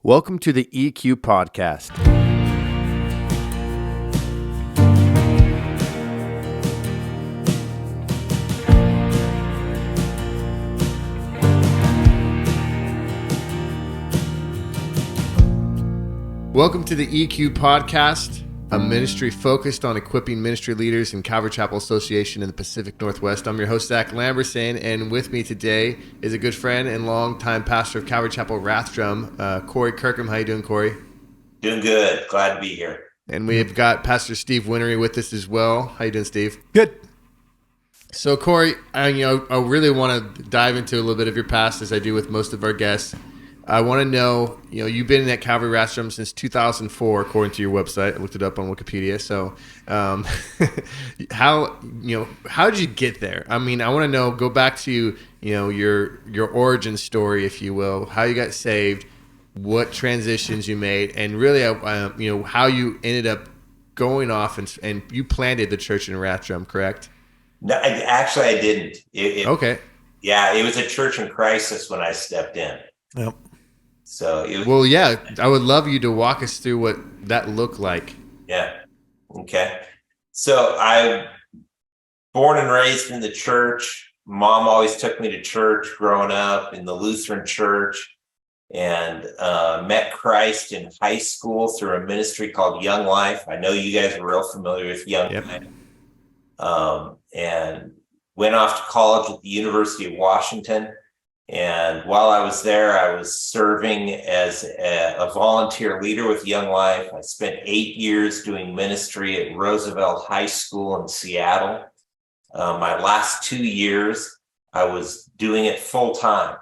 Welcome to the EQ Podcast. Welcome to the EQ Podcast, a ministry focused on equipping ministry leaders in Calvary Chapel Association in the Pacific Northwest. I'm your host, Zach Lamberson, and with me today is a good friend and longtime pastor of Calvary Chapel, Rathdrum, Cory Kirkham. How you doing, Cory? Doing good. Glad to be here. And we've got Pastor Steve Winery with us as well. How you doing, Steve? Good. So, Cory, I really want to dive into a little bit of your past, as I do with most of our guests. I want to know, you've been at Calvary Rathdrum since 2004, according to your website. I looked it up on Wikipedia. So, how did you get there? I mean, I want to know. Go back to your origin story, if you will. How you got saved, what transitions you made, and really, how you ended up going off and you planted the church in Rathdrum, correct? No, I didn't. Okay. Yeah, it was a church in crisis when I stepped in. Yep. So I would love you to walk us through what that looked like. Yeah. Okay. So I born and raised in the church. Mom always took me to church growing up in the Lutheran church, and met Christ in high school through a ministry called Young Life. I know you guys are real familiar with Young Life. And went off to college at the University of Washington. And while I was there, I was serving as a volunteer leader with Young Life. I spent 8 years doing ministry at Roosevelt High School in Seattle. My last 2 years, I was doing it full time,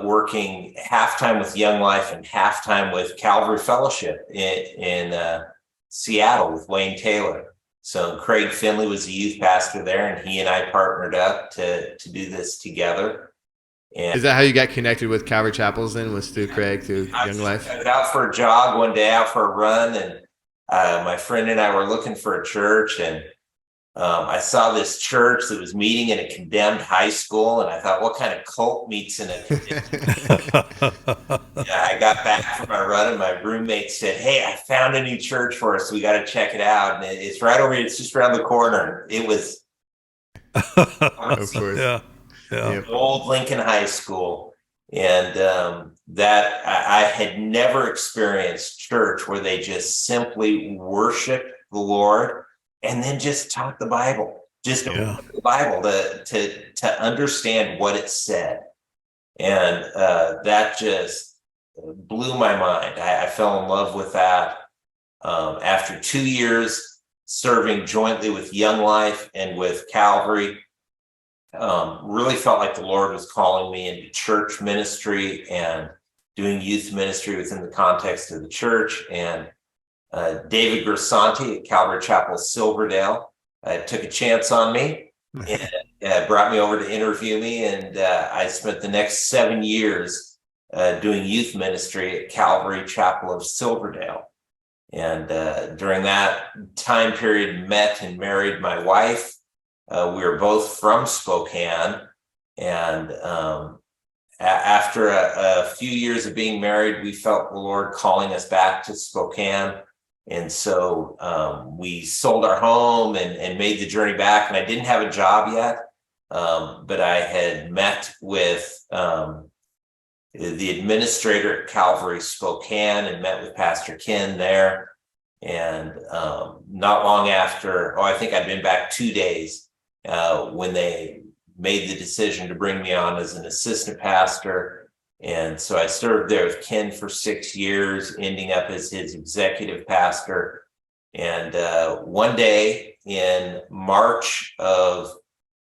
working half-time with Young Life and half-time with Calvary Fellowship in Seattle with Wayne Taylor. So Craig Finley was the youth pastor there, and he and I partnered up to do this together. And is that how you got connected with Calvary Chapels then? Was through Craig, through Young Life? I was out for a jog one day, out for a run, and my friend and I were looking for a church, and I saw this church that was meeting in a condemned high school, and I thought, what kind of cult meets in a I got back from my run, and my roommate said, hey, I found a new church for us. We got to check it out. And it's right over here. It's just around the corner. It was of course. Yeah. Old Lincoln High School. And that I had never experienced church where they just simply worship the Lord and then just taught the Bible, the Bible to understand what it said. And that just blew my mind. I fell in love with that. After 2 years serving jointly with Young Life and with Calvary, really felt like the Lord was calling me into church ministry and doing youth ministry within the context of the church. And David Grisanti at Calvary Chapel, Silverdale, took a chance on me and brought me over to interview me. And I spent the next 7 years doing youth ministry at Calvary Chapel of Silverdale. And during that time period, met and married my wife. We were both from Spokane, and after a few years of being married, we felt the Lord calling us back to Spokane. And so we sold our home and made the journey back. And I didn't have a job yet, but I had met with the administrator at Calvary Spokane and met with Pastor Ken there. And not long after, I think I'd been back 2 days, when they made the decision to bring me on as an assistant pastor. And so I served there with Ken for 6 years, ending up as his executive pastor. And one day in March of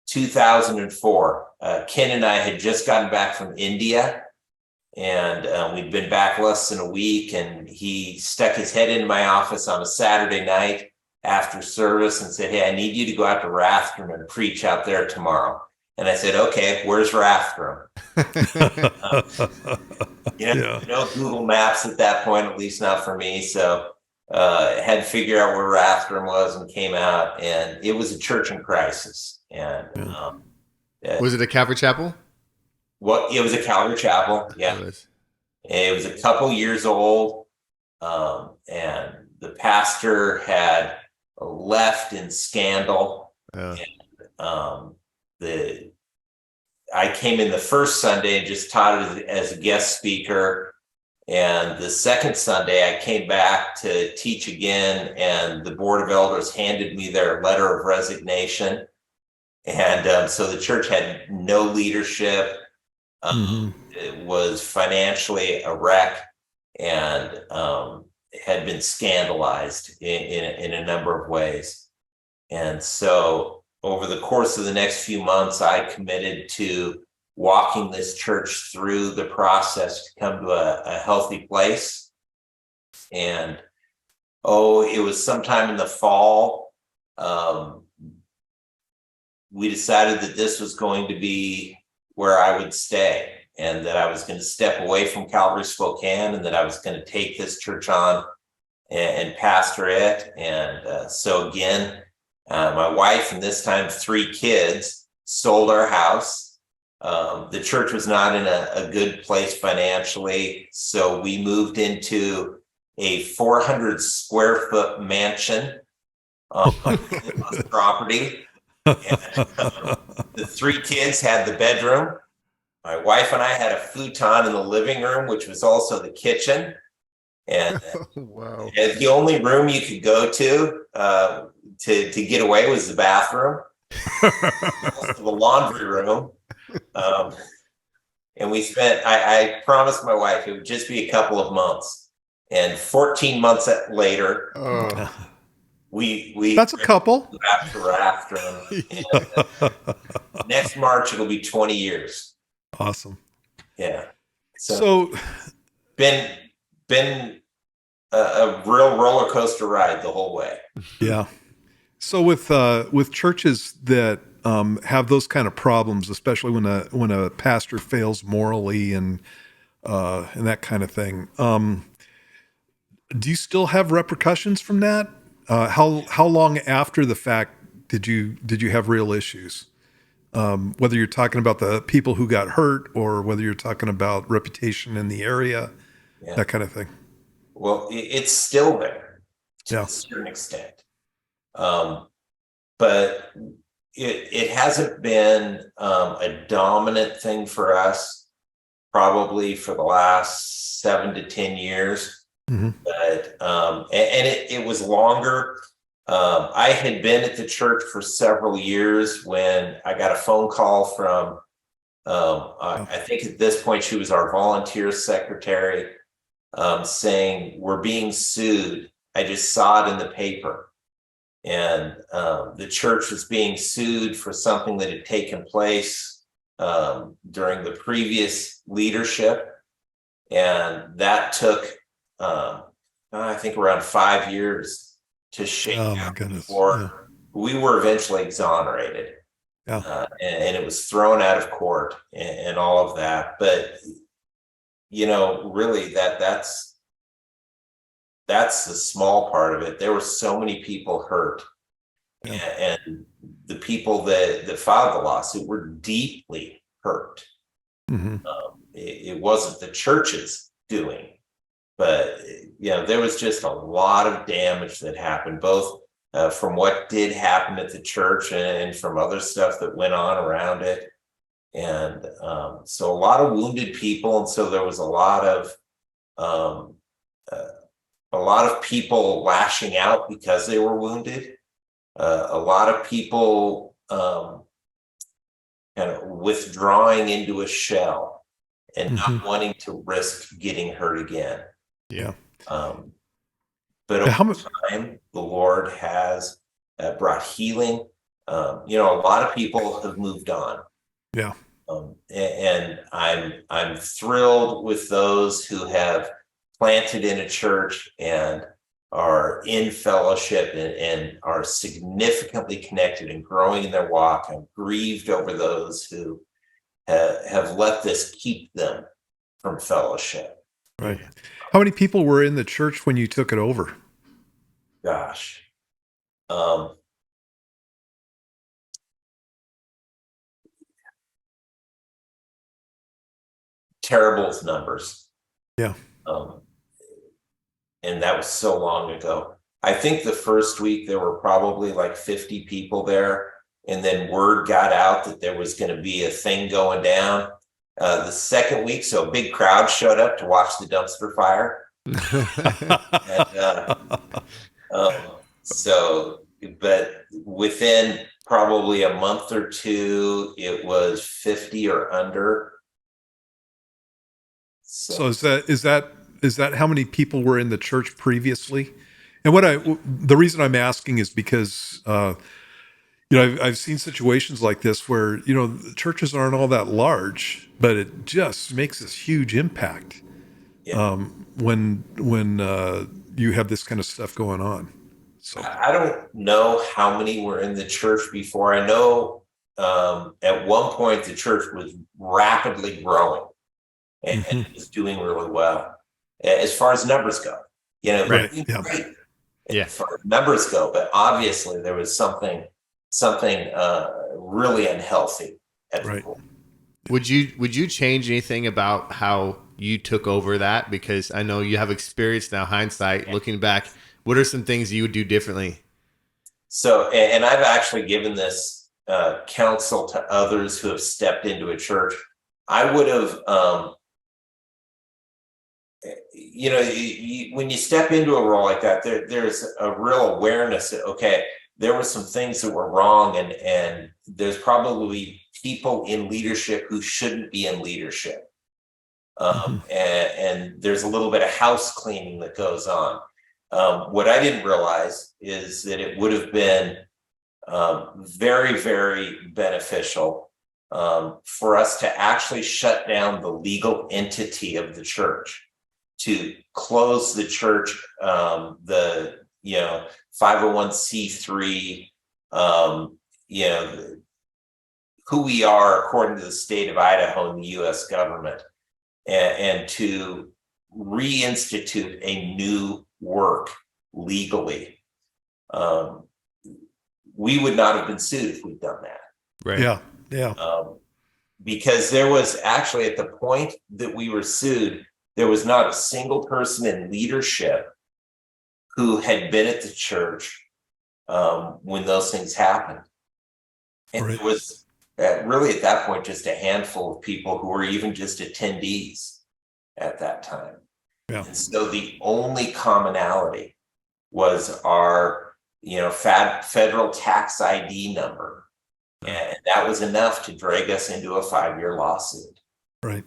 2004, Ken and I had just gotten back from India, and we'd been back less than a week, and he stuck his head into my office on a Saturday night after service and said, hey, I need you to go out to Rathdrum and preach out there tomorrow. And I said, okay, where's Rathdrum? No Google Maps at that point, at least not for me. So had to figure out where Rathdrum was and came out, and it was a church in crisis. And was it a Calvary Chapel? It was a Calvary Chapel, yeah. It was a couple years old, and the pastor had left in scandal. Yeah. Um, the I came in the first Sunday and just taught as a guest speaker. And the second Sunday, I came back to teach again, and the Board of Elders handed me their letter of resignation. And so the church had no leadership. It was financially a wreck, and had been scandalized in a number of ways. And so over the course of the next few months, I committed to walking this church through the process to come to a healthy place. And it was sometime in the fall. We decided that this was going to be where I would stay, and that I was going to step away from Calvary Spokane, and that I was going to take this church on and pastor it. And so again, my wife, and this time 3 kids, sold our house. The church was not in a good place financially, so we moved into a 400 square foot mansion on the property. And, the 3 kids had the bedroom. My wife and I had a futon in the living room, which was also the kitchen. And Wow. the only room you could go to get away was the bathroom. The laundry room. And we spent, I promised my wife it would just be a couple of months. And 14 months later, we That's a couple. after Rathdrum. Next March, it'll be 20 years. Awesome. Yeah. So been a real roller coaster ride the whole way. yeah. So with churches that have those kind of problems, especially when a pastor fails morally and that kind of thing, do you still have repercussions from that? How long after the fact did you have real issues? Whether you're talking about the people who got hurt or whether you're talking about reputation in the area, that kind of thing. Well, it's still there to a certain extent. But it hasn't been a dominant thing for us probably for the last 7 to 10 years. But it was longer. I had been at the church for several years when I got a phone call from I think at this point she was our volunteer secretary, saying, "We're being sued. I just saw it in the paper." And the church was being sued for something that had taken place during the previous leadership. And that took, I think, around 5 years to shake out before we were eventually exonerated. And it was thrown out of court and all of that. But, really that's the small part of it. There were so many people hurt, and the people that filed the lawsuit were deeply hurt. It wasn't the church's doing, but there was just a lot of damage that happened, both from what did happen at the church and from other stuff that went on around it. And so a lot of wounded people, and so there was a lot of people lashing out because they were wounded. A lot of people kind of withdrawing into a shell and not wanting to risk getting hurt again. Yeah. But over time, the Lord has brought healing. A lot of people have moved on. Yeah. And I'm thrilled with those who have planted in a church and are in fellowship and are significantly connected and growing in their walk. I'm grieved over those who have let this keep them from fellowship. Right. How many people were in the church when you took it over? Gosh. Terrible numbers. Yeah. Um, and that was so long ago. I think the first week there were probably like 50 people there. And then word got out that there was going to be a thing going down. The second week, so a big crowd showed up to watch the dumpster fire. And but within probably a month or two, it was 50 or under. So is that how many people were in the church previously? And the reason I'm asking is because I've seen situations like this where the churches aren't all that large, but it just makes this huge impact when you have this kind of stuff going on. So I don't know how many were in the church before. I know at one point the church was rapidly growing and it was doing really well as far as numbers go. Right. Great Yeah. as far as numbers go, but obviously there was something really unhealthy at the point. Would you change anything about how you took over that? Because I know you have experience now, hindsight, looking back. What are some things you would do differently? So, and I've actually given this counsel to others who have stepped into a church. I would have, when you step into a role like that, there's a real awareness that, okay, there were some things that were wrong, and there's probably people in leadership who shouldn't be in leadership. And there's a little bit of house cleaning that goes on. What I didn't realize is that it would have been very, very beneficial for us to actually shut down the legal entity of the church, to close the church, the 501c3, who we are according to the state of Idaho and the U.S. government, and to reinstitute a new work legally. We would not have been sued if we'd done that. Right. Yeah. Because there was actually, at the point that we were sued, there was not a single person in leadership who had been at the church when those things happened. And It was really at that point just a handful of people who were even just attendees at that time. Yeah. And so the only commonality was our, federal tax ID number. And that was enough to drag us into a 5-year lawsuit. Right.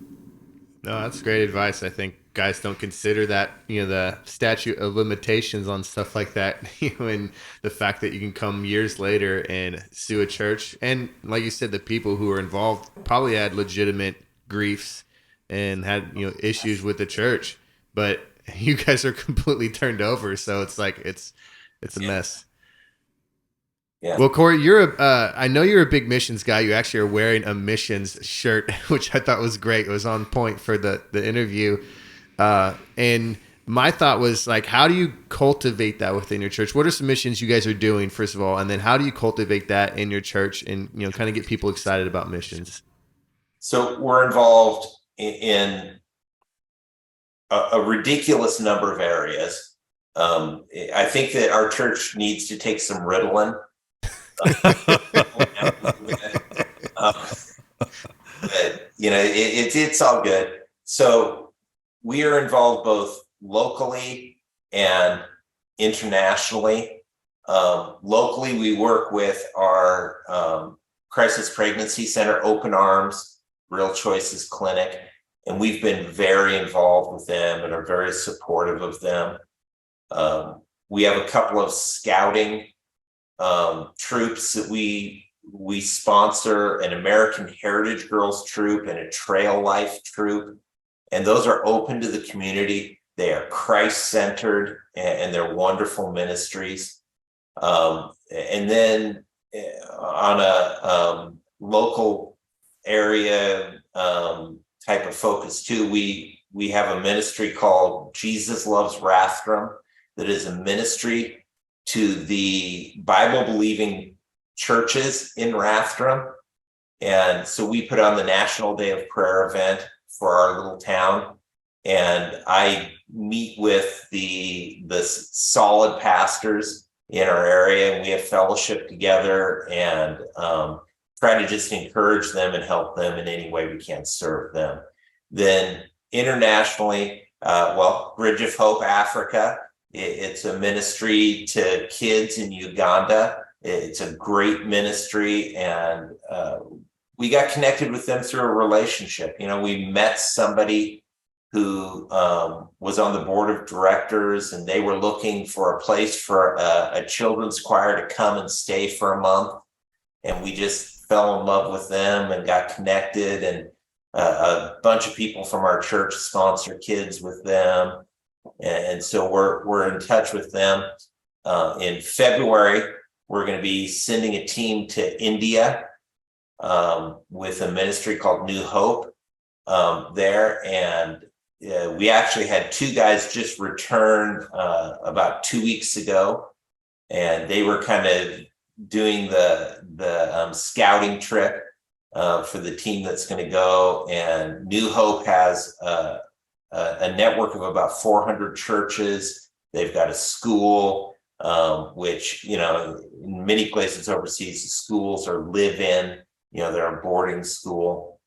No, that's great advice. I think guys don't consider that, the statute of limitations on stuff like that, and the fact that you can come years later and sue a church. And like you said, the people who were involved probably had legitimate griefs and had, issues with the church, but you guys are completely turned over. So it's like, it's a mess. Yeah. Well, Cory, I know you're a big missions guy. You actually are wearing a missions shirt, which I thought was great. It was on point for the interview. And my thought was, like, how do you cultivate that within your church? What are some missions you guys are doing, first of all? And then how do you cultivate that in your church and, kind of get people excited about missions? So we're involved in a ridiculous number of areas. I think that our church needs to take some Ritalin. It's all good. So we are involved both locally and internationally. Locally, we work with our Crisis Pregnancy Center, Open Arms, Real Choices Clinic, and we've been very involved with them and are very supportive of them. We have a couple of scouting troops that we sponsor, an American Heritage Girls troop and a Trail Life troop, and those are open to the community. They are Christ-centered and they're wonderful ministries. And then on a local area type of focus too, we have a ministry called Jesus Loves Rathdrum that is a ministry to the Bible-believing churches in Rathdrum. And so we put on the National Day of Prayer event for our little town. and I meet with the solid pastors in our area, and we have fellowship together, and try to just encourage them and help them in any way we can serve them. Then internationally, Bridge of Hope Africa, it's a ministry to kids in Uganda. It's a great ministry, and we got connected with them through a relationship. We met somebody who was on the board of directors, and they were looking for a place for a children's choir to come and stay for a month. And we just fell in love with them and got connected, and a bunch of people from our church sponsor kids with them. And so we're in touch with them. In February, we're going to be sending a team to India with a ministry called New Hope there. And we actually had 2 guys just return about 2 weeks ago, and they were kind of doing the scouting trip for the team that's going to go. And New Hope has a network of about 400 churches. They've got a school, which, in many places overseas, the schools are live-in, they're a boarding school.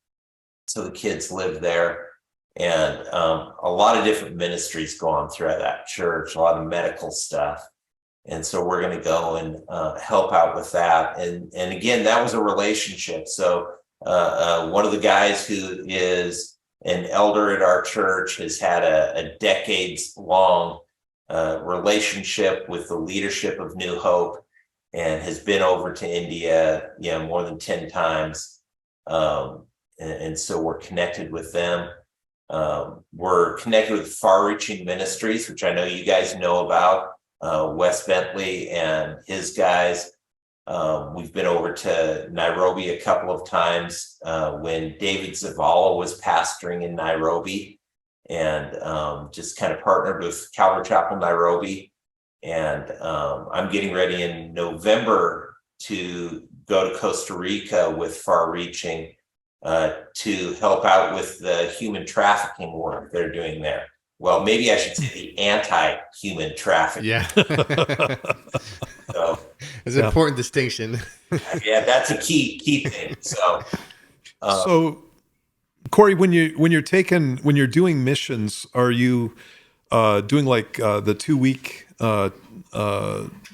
So the kids live there. And a lot of different ministries go on throughout that church, a lot of medical stuff. And so we're going to go and help out with that. And again, that was a relationship. So one of the guys who is an elder at our church has had a decades-long relationship with the leadership of New Hope, and has been over to India, more than 10 times. And so we're connected with them. We're connected with Far-Reaching Ministries, which I know you guys know about. Wes Bentley and his guys. We've been over to Nairobi a couple of times when David Zavala was pastoring in Nairobi, and just kind of partnered with Calvary Chapel Nairobi. And I'm getting ready in November to go to Costa Rica with Far-Reaching to help out with the human trafficking work they're doing there. Well, maybe I should say the anti-human trafficking. Yeah. So it's an important distinction. yeah, that's a key thing. So Cory, when you're doing missions, are you doing like the 2-week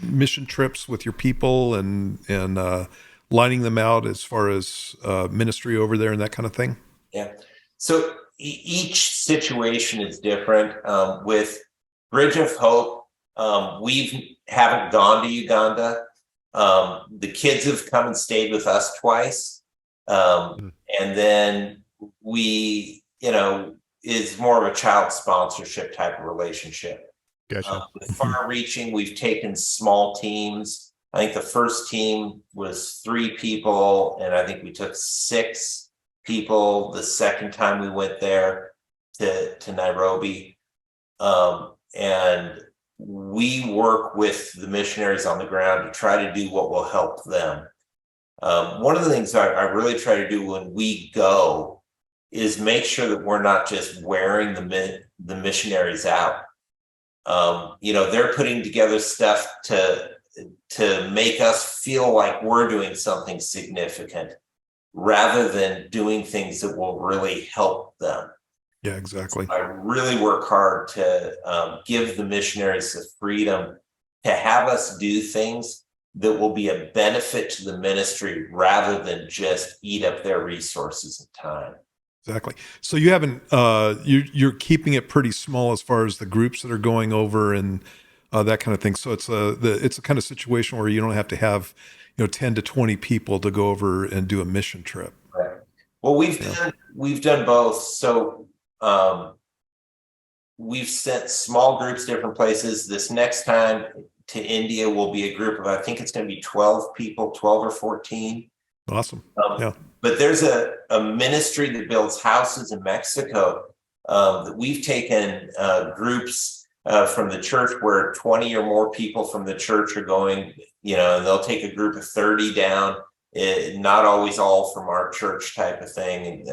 mission trips with your people and lining them out as far as ministry over there and that kind of thing? Yeah. So each situation is different. With Bridge of Hope, we haven't gone to Uganda. The kids have come and stayed with us twice. And then we, is more of a child sponsorship type of relationship. Gotcha. With Far-Reaching, we've taken small teams. I think the first team was 3 people, and I think we took 6 people the second time we went there to Nairobi. And we work with the missionaries on the ground to try to do what will help them. One of the things I really try to do when we go is make sure that we're not just wearing the missionaries out. They're putting together stuff to make us feel like we're doing something significant, rather than doing things that will really help them. Yeah, exactly. So I really work hard to give the missionaries the freedom to have us do things that will be a benefit to the ministry, rather than just eat up their resources and time. Exactly. So you haven't you're keeping it pretty small as far as the groups that are going over and that kind of thing. So it's a kind of situation where you don't have to have 10 to 20 people to go over and do a mission trip. Right. Well, we've done both. So we've sent small groups different places. This next time to India will be a group of, I think it's going to be 12 people, 12 or 14. Awesome. Yeah. But there's a ministry that builds houses in Mexico that we've taken groups from the church where 20 or more people from the church are going, and they'll take a group of 30 down, not always all from our church type of thing.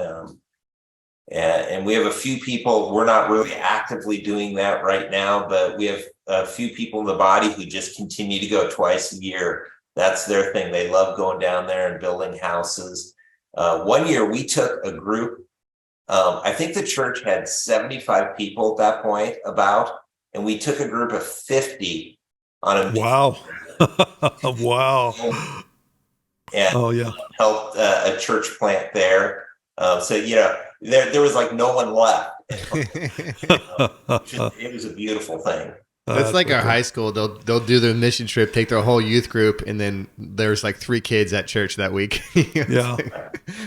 And we have a few people. We're not really actively doing that right now, but we have a few people in the body who just continue to go twice a year. That's their thing. They love going down there and building houses. One year we took a group. I think the church had 75 people at that point, and we took a group of 50 on a Wow. Wow. and Oh yeah. helped a church plant there. So there was like no one left. It was a beautiful thing. That's like our okay. high school. They'll do their mission trip, take their whole youth group, and then there's like 3 kids at church that week. Yeah.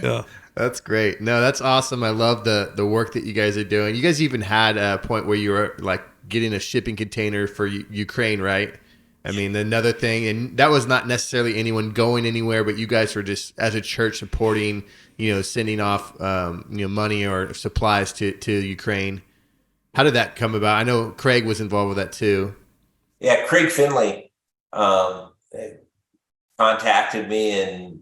Yeah. That's great. No, that's awesome. I love the work that you guys are doing. You guys even had a point where you were like getting a shipping container for Ukraine, right? I mean, another thing, and that was not necessarily anyone going anywhere, but you guys were just as a church supporting, sending off, money or supplies to Ukraine. How did that come about? I know Craig was involved with that too. Yeah, Craig Finley contacted me and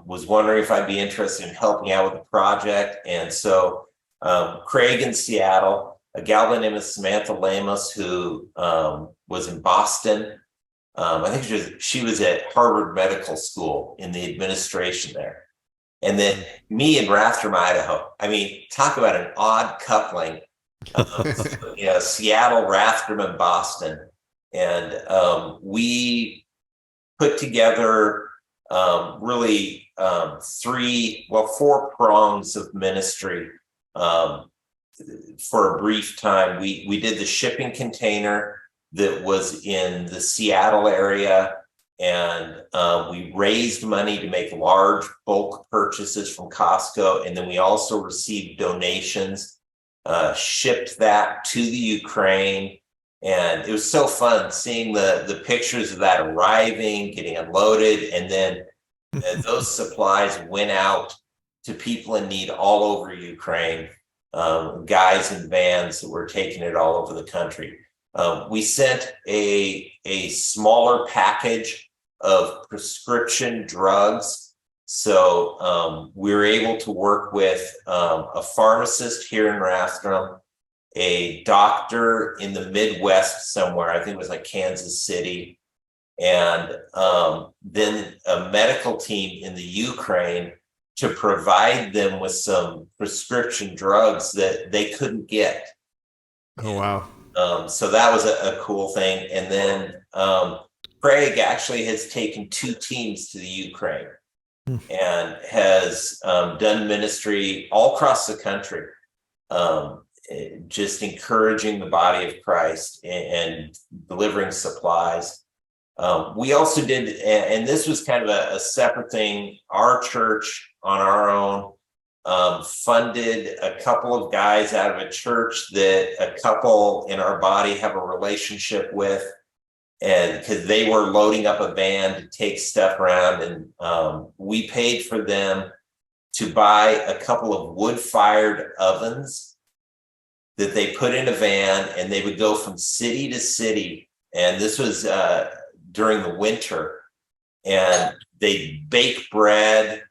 was wondering if I'd be interested in helping out with the project. And so Craig in Seattle, a gal by the name of Samantha Lamos, who was in Boston. I think she was at Harvard Medical School in the administration there. And then me in Rathdrum, Idaho. I mean, talk about an odd coupling. Seattle, Rathdrum, and Boston. And we put together really 4 prongs of ministry for a brief time. We did the shipping container that was in the Seattle area, and we raised money to make large bulk purchases from Costco, and then we also received donations, shipped that to the Ukraine. And it was so fun seeing the pictures of that arriving, getting unloaded, and then those supplies went out to people in need all over Ukraine, guys in vans that were taking it all over the country. We sent a smaller package of prescription drugs. So we were able to work with a pharmacist here in Rathdrum, a doctor in the Midwest somewhere, I think it was like Kansas City, and then a medical team in the Ukraine to provide them with some prescription drugs that they couldn't get. Oh, wow. So that was a cool thing. And then Craig actually has taken 2 teams to the Ukraine and has done ministry all across the country, just encouraging the body of Christ and delivering supplies. We also did, and this was kind of a separate thing, our church on our own funded a couple of guys out of a church that a couple in our body have a relationship with, and because they were loading up a van to take stuff around, and we paid for them to buy a couple of wood-fired ovens that they put in a van, and they would go from city to city. And this was during the winter, and they'd bake bread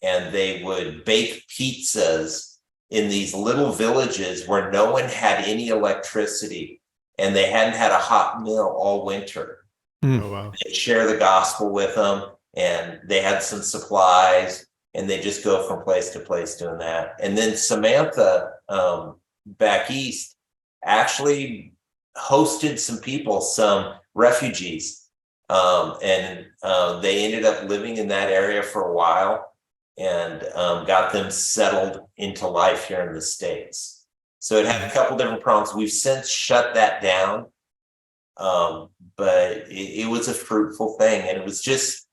and they would bake pizzas in these little villages where no one had any electricity and they hadn't had a hot meal all winter. Oh, wow. They'd share the gospel with them, and they had some supplies, and they just go from place to place doing that. And then Samantha back east actually hosted some people, some refugees, and they ended up living in that area for a while, and got them settled into life here in the States. So it had a couple different prongs. We've since shut that down, but it was a fruitful thing. And it was just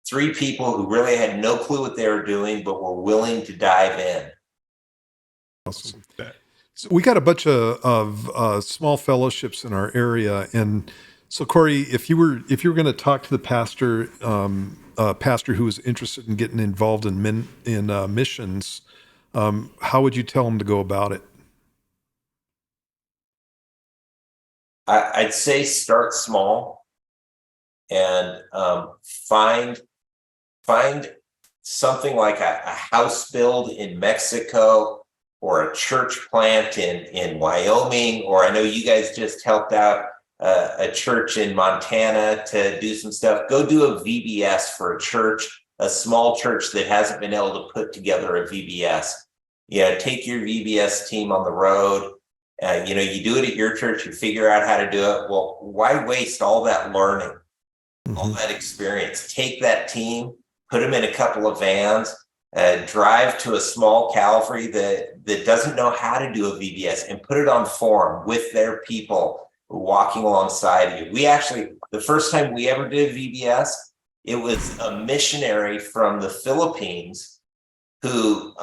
3 people who really had no clue what they were doing, but were willing to dive in. Awesome. So we got a bunch of small fellowships in our area, and so Cory, if you were going to talk to the pastor, pastor who was interested in getting involved in missions, how would you tell him to go about it? I'd say start small and find something like a house build in Mexico or a church plant in Wyoming, or I know you guys just helped out a church in Montana to do some stuff. Go do a VBS for a church, a small church that hasn't been able to put together a VBS. Take your VBS team on the road. You do it at your church, you figure out how to do it. Well, why waste all that learning, all that experience? Take that team, put them in a couple of vans, drive to a small Calvary that doesn't know how to do a VBS, and put it on form with their people walking alongside you. We actually, the first time we ever did VBS, it was a missionary from the Philippines who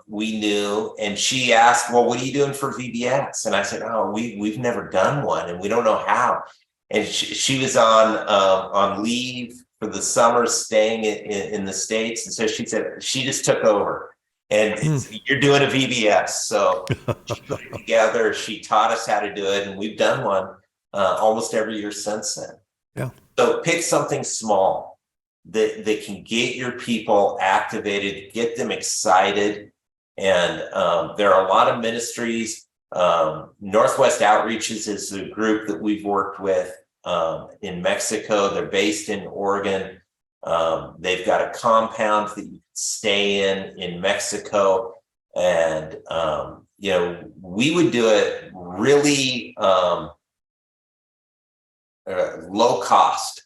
we knew, and she asked, well, what are you doing for VBS? And I said, oh, we've never done one and we don't know how. And she was on leave for the summer, staying in the States. And so she said, she just took over, and you're doing a VBS. So she put it together. She taught us how to do it, and we've done one almost every year since then. Yeah. So pick something small that can get your people activated, get them excited. And there are a lot of ministries. Northwest Outreaches is a group that we've worked with in Mexico. They're based in Oregon. They've got a compound that you can stay in Mexico. And, we would do it really low cost.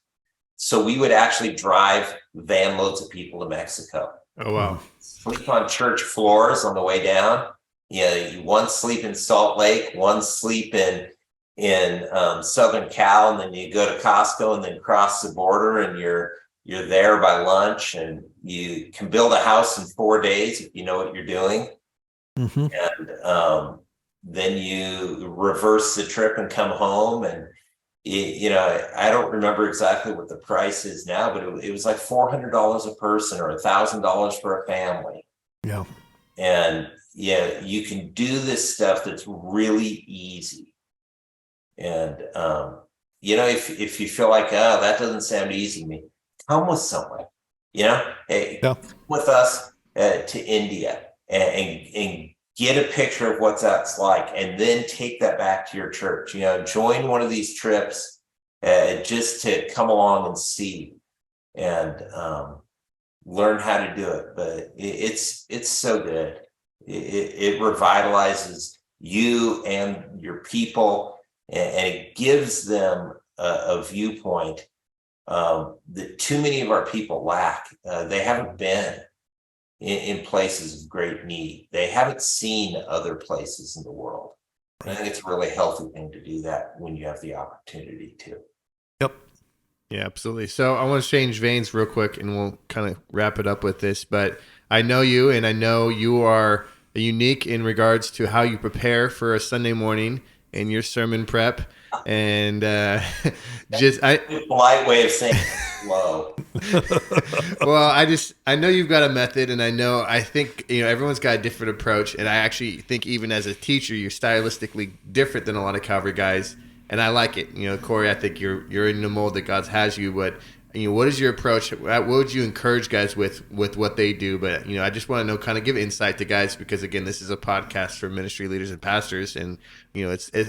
So we would actually drive van loads of people to Mexico. Oh, wow. Sleep on church floors on the way down. One sleep in Salt Lake, one sleep in Southern Cal, and then you go to Costco and then cross the border, and you're there by lunch, and you can build a house in 4 days if you know what you're doing. And then you reverse the trip and come home. And I don't remember exactly what the price is now, but it was like $400 a person or $1,000 for a family. Yeah. And you can do this stuff that's really easy. And if you feel like, oh, that doesn't sound easy to me, come with someone. Hey, come with us to India and get a picture of what that's like, and then take that back to your church. Join one of these trips just to come along and see and learn how to do it. But it's so good. It revitalizes you and your people, and it gives them a viewpoint that too many of our people lack. They haven't been in places of great need. They haven't seen other places in the world. And I think it's a really healthy thing to do that when you have the opportunity to. Yep. Yeah, absolutely. So I want to change veins real quick, and we'll kind of wrap it up with this. But I know you, and I know you are unique in regards to how you prepare for a Sunday morning in your sermon prep. And a polite way of saying slow. Well, I know you've got a method, and I think everyone's got a different approach, and I actually think even as a teacher, you're stylistically different than a lot of Calvary guys, and I like it. Cory, I think you're in the mold that God has you, but what is your approach? What would you encourage guys with what they do? But I just want to know, kind of give insight to guys, because again, this is a podcast for ministry leaders and pastors, and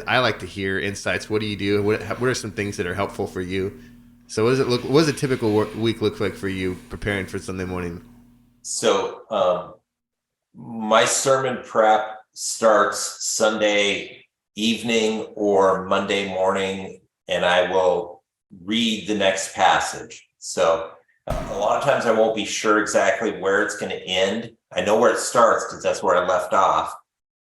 I like to hear insights. What do you do? What are some things that are helpful for you? So what does a typical week look like for you preparing for Sunday morning? So my sermon prep starts Sunday evening or Monday morning, and I will read the next passage. So a lot of times I won't be sure exactly where it's going to end. I know where it starts because that's where I left off.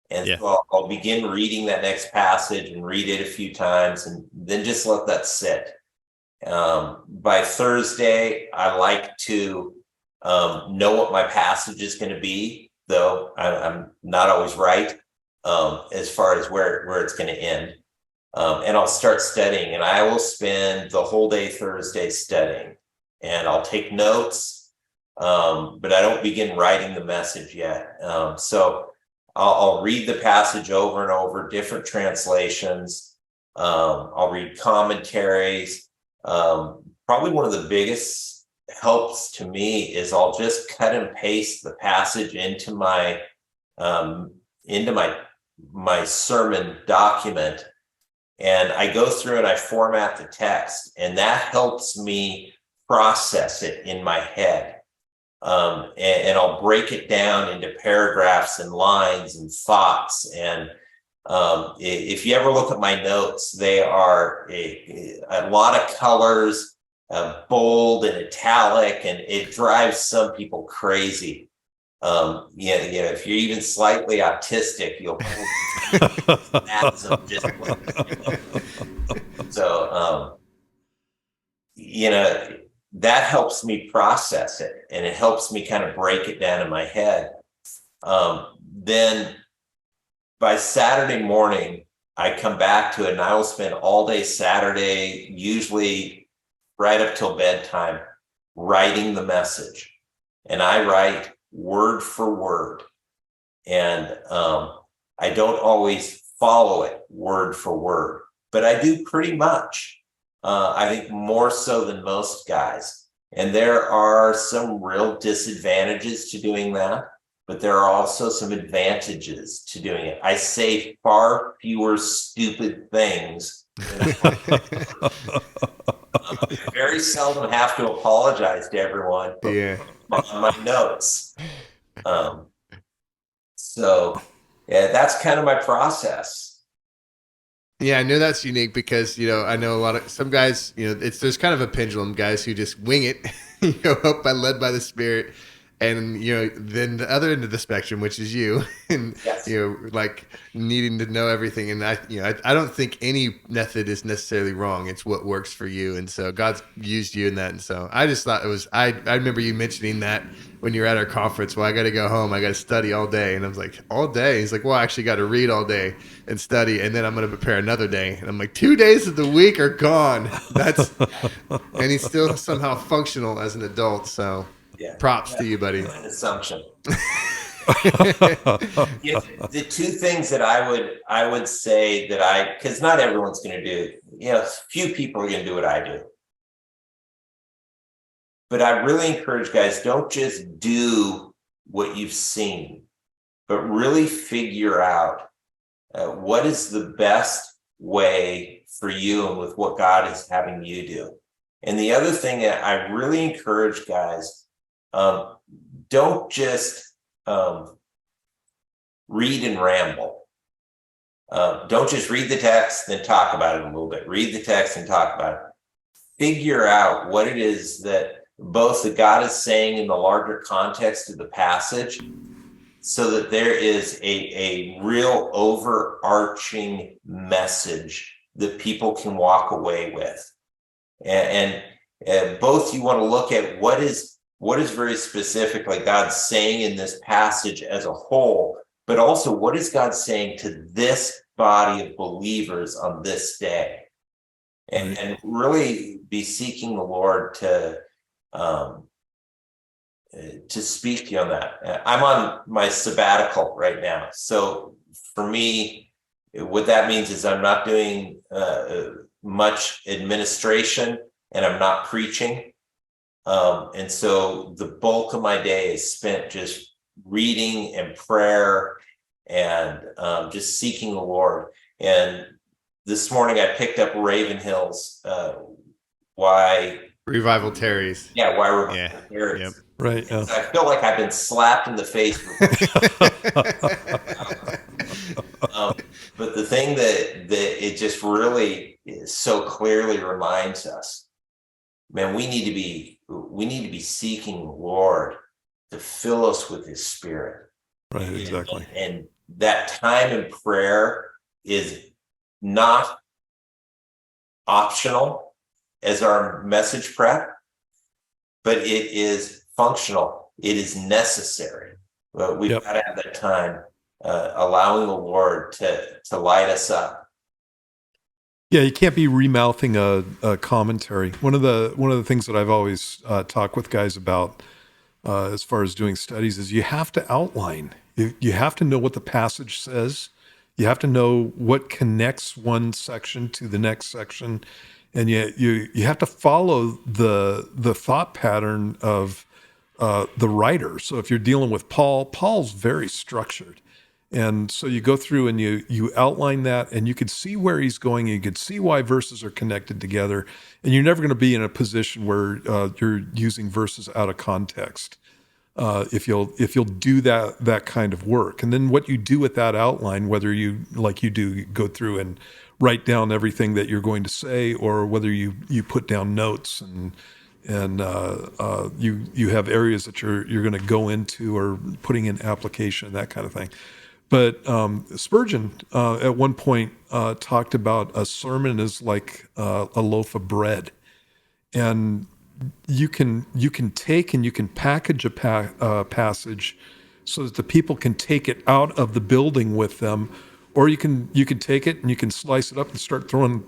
And so I'll begin reading that next passage and read it a few times, and then just let that sit. By Thursday, I like to know what my passage is going to be, though I'm not always right as far as where it's going to end. And I'll start studying, and I will spend the whole day Thursday studying, and I'll take notes, but I don't begin writing the message yet. So I'll read the passage over and over, different translations. I'll read commentaries. Probably one of the biggest helps to me is I'll just cut and paste the passage into my into my sermon document, and I go through and I format the text, and that helps me process it in my head. And I'll break it down into paragraphs and lines and thoughts. And if you ever look at my notes, they are a lot of colors, bold and italic, and it drives some people crazy. If you're even slightly autistic, you'll so that helps me process it, and it helps me kind of break it down in my head. Then by Saturday morning, I come back to it, and I will spend all day Saturday, usually right up till bedtime, writing the message. And I write word for word. And I don't always follow it word for word, but I do pretty much. I think more so than most guys. And there are some real disadvantages to doing that, but there are also some advantages to doing it. I say far fewer stupid things. I very seldom have to apologize to everyone on my notes. So that's kind of my process. Yeah, I know that's unique because, I know some guys, there's kind of a pendulum, guys who just wing it, led by the Spirit. And, then the other end of the spectrum, which is you, and, Yes. like needing to know everything. And I don't think any method is necessarily wrong. It's what works for you. And so God's used you in that. And so I just thought I remember you mentioning that when you were at our conference. Well, I got to go home. I got to study all day. And I was like, all day? He's like, well, I actually got to read all day and study. And then I'm going to prepare another day. And I'm like, 2 days of the week are gone. And he's still somehow functional as an adult. So. Yeah. Props to you, buddy. An assumption. The two things that I would say that because not everyone's going to do, few people are going to do what I do. But I really encourage guys, don't just do what you've seen, but really figure out what is the best way for you and with what God is having you do. And the other thing that I really encourage guys, don't just read and ramble. Don't just read the text, then talk about it a little bit. Read the text and talk about it. Figure out what it is that both that God is saying in the larger context of the passage, so that there is a real overarching message that people can walk away with. And both you want to look at what is very specifically God saying in this passage as a whole, but also what is God saying to this body of believers on this day, and really be seeking the Lord to speak to you on that. I'm on my sabbatical right now, so for me, what that means is I'm not doing much administration, and I'm not preaching. And so the bulk of my day is spent just reading and prayer and just seeking the Lord. And this morning I picked up Raven Hill's Why Revival Tarries. Yeah, Why Revival Tarries. Yep. Right. So I feel like I've been slapped in the face. But the thing that it just really so clearly reminds us, man, we need to be seeking the Lord to fill us with His Spirit. Right, exactly. And that time in prayer is not optional as our message prep, but it is functional. It is necessary. We've got to have that time, allowing the Lord to light us up. Yeah, you can't be remouthing a commentary. One of the things that I've always talked with guys about as far as doing studies is you have to outline. You have to know what the passage says. You have to know what connects one section to the next section, and you have to follow the thought pattern of the writer. So if you're dealing with Paul's very structured. And so you go through and you outline that, and you can see where he's going. And you can see why verses are connected together. And you're never going to be in a position where you're using verses out of context if you'll do that kind of work. And then what you do with that outline, whether you go through and write down everything that you're going to say, or whether you put down notes and you have areas that you're going to go into or putting in application, that kind of thing. But Spurgeon at one point talked about a sermon as like a loaf of bread, and you can take and you can package a passage so that the people can take it out of the building with them, or you can take it and you can slice it up and start throwing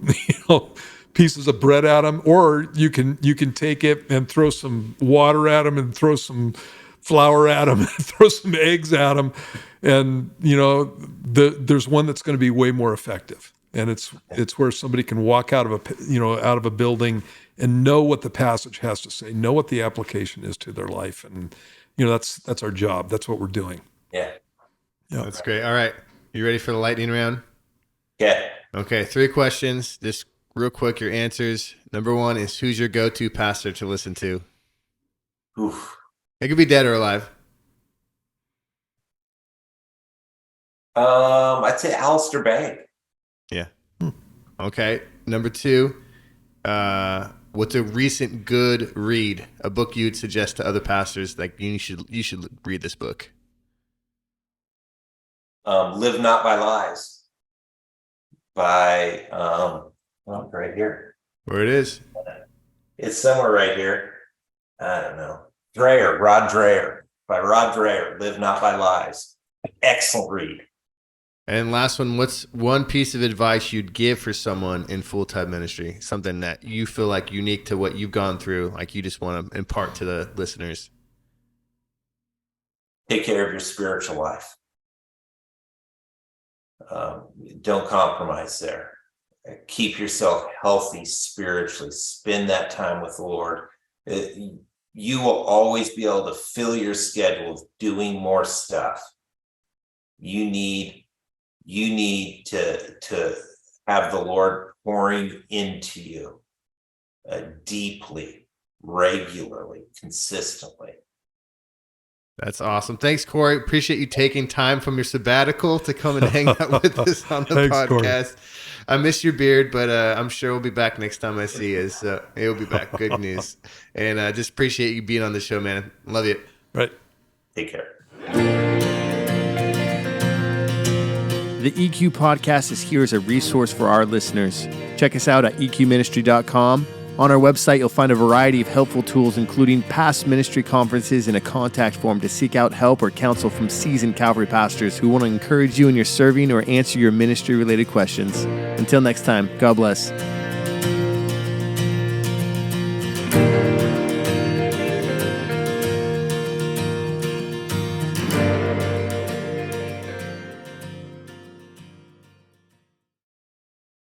pieces of bread at them, or you can take it and throw some water at them and throw some flour at them and throw some eggs at them. And there's one that's going to be way more effective, and it's where somebody can walk out of a building and know what the passage has to say, know what the application is to their life, and that's our job. That's what we're doing. Yeah. That's great. All right, you ready for the lightning round? Yeah. Okay, 3 questions. Just real quick, your answers. Number 1 is, who's your go-to pastor to listen to? Oof. It could be dead or alive. I'd say Alistair Begg. Yeah. Okay. Number 2, what's a recent good read? A book you'd suggest to other pastors, like you should read this book. Live Not by Lies by right here. Where it is? It's somewhere right here. I don't know. Rod Dreher. By Rod Dreher. Live Not by Lies. Excellent read. And last one, what's one piece of advice you'd give for someone in full-time ministry? Something that you feel like unique to what you've gone through, like you just want to impart to the listeners. Take care of your spiritual life. Don't compromise there. Keep yourself healthy spiritually. Spend that time with the Lord. You will always be able to fill your schedule with doing more stuff. You need to have the Lord pouring into you deeply, regularly, consistently. That's awesome. Thanks, Cory. Appreciate you taking time from your sabbatical to come and hang out with us on the Thanks, podcast. Cory. I miss your beard, but I'm sure we'll be back next time I see you. So it'll be back. Good news. And just appreciate you being on the show, man. Love you. Right. Take care. The EQ Podcast is here as a resource for our listeners. Check us out at eqministry.com. On our website, you'll find a variety of helpful tools, including past ministry conferences and a contact form to seek out help or counsel from seasoned Calvary pastors who want to encourage you in your serving or answer your ministry-related questions. Until next time, God bless.